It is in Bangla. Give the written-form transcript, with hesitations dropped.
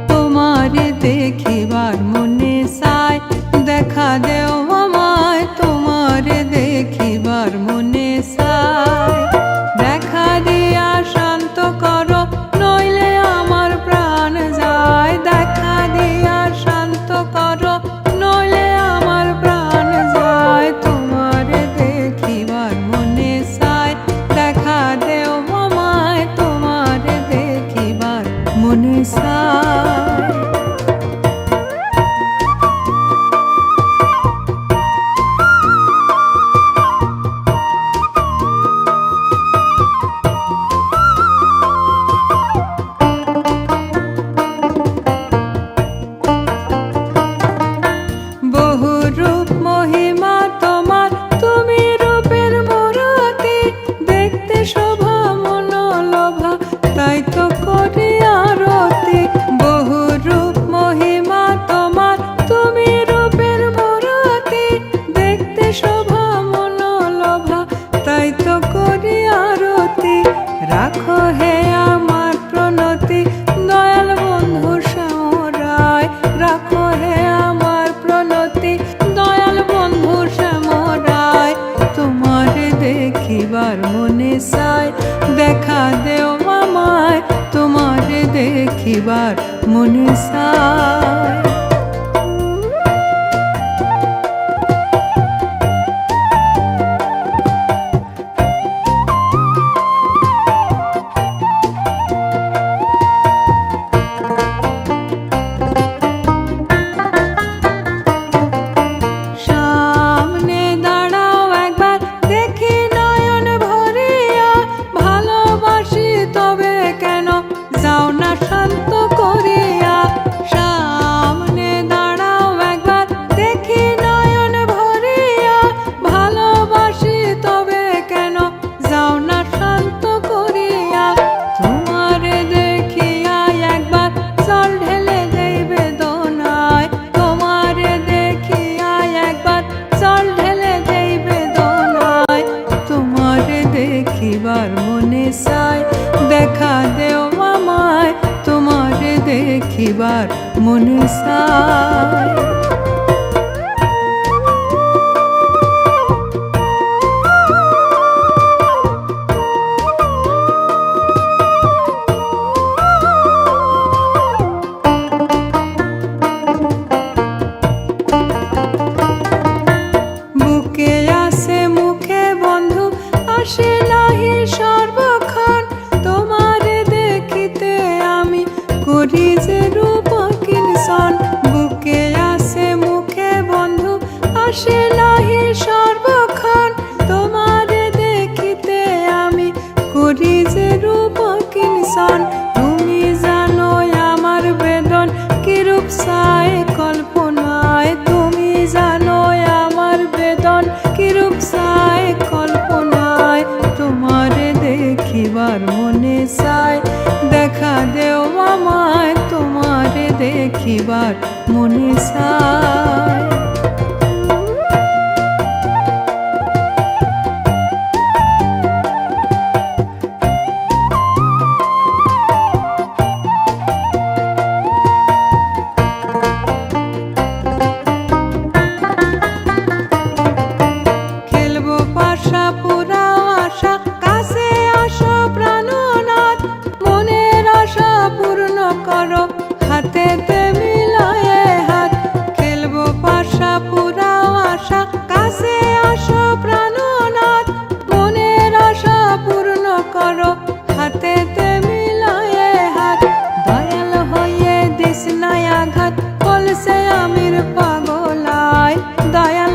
তোমারে দেখিবার মনে চায়, দেখা দেও আমায়। তোমারে দেখিবার মনে চায়, দেখা দিয়া শান্ত করো, নইলে আমার প্রাণ যায়। দেখা দিয়া শান্ত করো, নইলে আমার প্রাণ যায়। তোমারে দেখিবার মনে চায়, দেখা দেও আমায়। তোমারে দেখিবার মনে চায়। বহু রূপ মহিমা তোমার, তুমি রূপের মূরতি। দেখতে শোভা মনোলোভা, তাই তো করি আরতি। বহু রূপ মহিমা তোমার, তুমি রূপের মূরতি। দেখতে শোভা মনোলোভা, তাই তো করি আরতি। রাখো হে আমার প্রণতি, দয়াল বন্ধু শ্যামরায়। রাখো হে আমার প্রণতি, দয়াল বন্ধু শ্যামরায়। তোমারে দেখিবার মনে চায়, দেখা দেও আমায়। তোমারে দেখিবার মনে চায়। সামনে দাঁড়াও একবার, দেখি নয়ন ভরিয়া। ভালোবাসি তবে কেন, যাও না শান্ত করিয়া। সামনে দাঁড়াও একবার, দেখি নয়ন ভরিয়া। ভালোবাসি তবে কেন, যাও না শান্ত করিয়া। তোমারে দেখিয়া একবার, জল ঢেলে দেই বেদনায়। তোমারে দেখিয়া একবার, জল ঢেলে দেই বেদনায়। তোমারে দেখিবার মনে চায়, দেখা দেও আমায়। তোমারে দেখিবার মনে চায়। বুকে আসে মুখে বন্ধু, আসে নাহি সর্বক্ষণ। তোমারে দেখিতে আমি করি যে রূপ কিঞ্চন। বুকে আসে মুখে বন্ধু, আসে নাহি সর্বক্ষণ। তোমারে দেখিতে আমি করি যে রূপ কিঞ্চন। তুমি জানো আমার বেদন কিরূপ চায় কল্পনায়। তুমি জানো আমার বেদন কিরূপ চায় কল্পনায়। তোমারে দেখিবার মনে চায়, দেখা দেও আমায়। তোমারে দেখিবার মনে চায়। খেলবো পাশা পুরাও আশা, কাছে আসো প্রাণনাথ। মনের আশা পূর্ণ করো, হাতেতে মিলায়ে হাত। খেলবো পাশা পুরাও আশা, কাছে আসো প্রাণনাথ। মনের আশা পূর্ণ করো, হাতেতে মিলায়ে হাত। দয়াল হয়ে দিস নাই আঘাত, বলছে আমির পাগলায়। দয়াল